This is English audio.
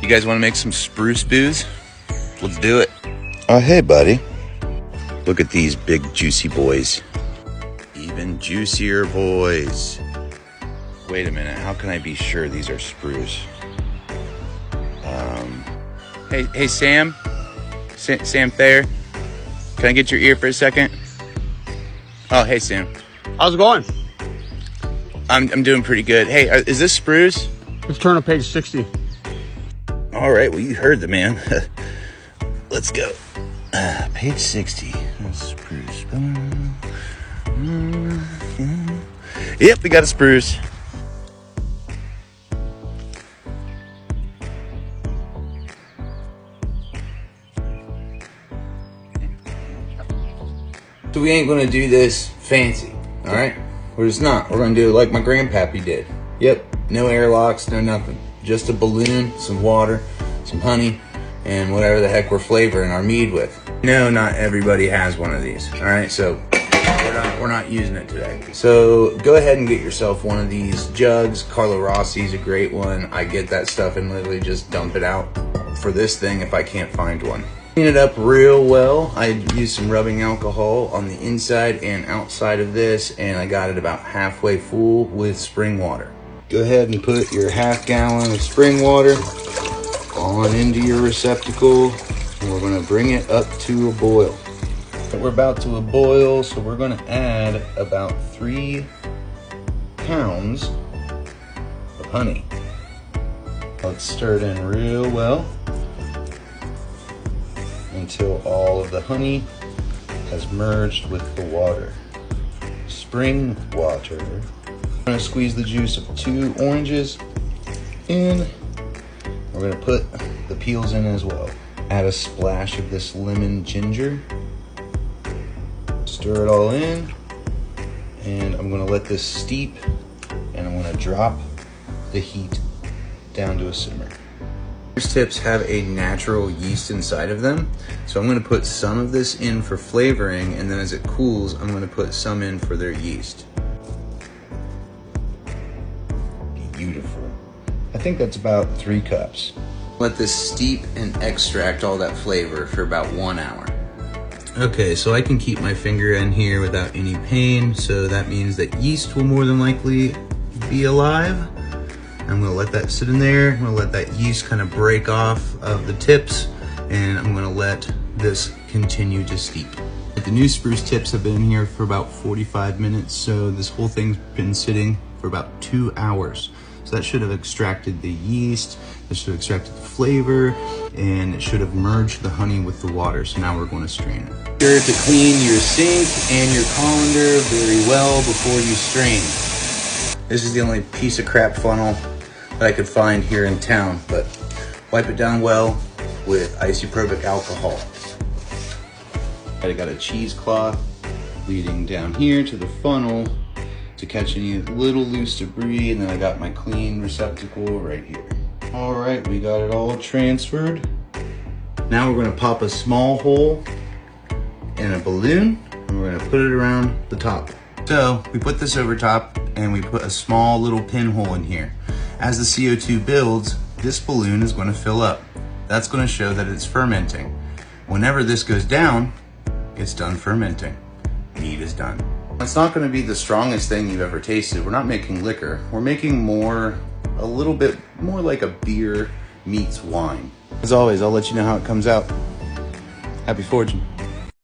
You guys want to make some spruce booze? Let's do it. Oh, hey, buddy. Look at these big, juicy boys. Even juicier boys. Wait a minute. How can I be sure these are spruce? Hey, Sam. Sam Thayer. Can I get your ear for a second? Oh, hey, Sam. How's it going? I'm doing pretty good. Hey, is this spruce? Let's turn to page 60. All right. Well, you heard the man. Let's go. Page 60. Spruce. Yep, we got a spruce. So we ain't gonna do this fancy, all right? We're just not. We're gonna do it like my grandpappy did. Yep, no airlocks, no nothing. Just a balloon, some water, some honey, and whatever the heck we're flavoring our mead with. No, not everybody has one of these, all right? So we're not using it today. So go ahead and get yourself one of these jugs. Carlo Rossi's a great one. I get that stuff and literally just dump it out for this thing if I can't find one. Clean it up real well. I used some rubbing alcohol on the inside and outside of this, and I got it about halfway full with spring water. Go ahead and put your ½ gallon of spring water on into your receptacle, and we're gonna bring it up to a boil. We're about to a boil, so we're gonna add about 3 pounds of honey. Let's stir it in real well until all of the honey has merged with the water. Spring water. I'm gonna squeeze the juice of 2 oranges in. We're gonna put the peels in as well. Add a splash of this lemon ginger. Stir it all in, and I'm gonna let this steep, and I'm gonna drop the heat down to a simmer. These tips have a natural yeast inside of them, so I'm going to put some of this in for flavoring, and then as it cools, I'm going to put some in for their yeast. Beautiful. I think that's about 3 cups. Let this steep and extract all that flavor for about 1 hour. Okay, so I can keep my finger in here without any pain, so that means that yeast will more than likely be alive. I'm gonna let that sit in there. I'm gonna let that yeast kind of break off of the tips, and I'm gonna let this continue to steep. The new spruce tips have been in here for about 45 minutes, so this whole thing's been sitting for about 2 hours. So that should have extracted the yeast, that should have extracted the flavor, and it should have merged the honey with the water. So now we're going to strain it. Be sure to clean your sink and your colander very well before you strain. This is the only piece of crap funnel that I could find here in town, but wipe it down well with isopropyl alcohol. I got a cheesecloth leading down here to the funnel to catch any little loose debris, and then I got my clean receptacle right here. All right, we got it all transferred. Now we're gonna pop a small hole in a balloon, and we're gonna put it around the top. So we put this over top, and we put a small little pinhole in here. As the CO2 builds, this balloon is going to fill up. That's going to show that it's fermenting. Whenever this goes down, it's done fermenting. Mead is done. It's not going to be the strongest thing you've ever tasted. We're not making liquor. We're making a little bit more like a beer meets wine. As always, I'll let you know how it comes out. Happy forging.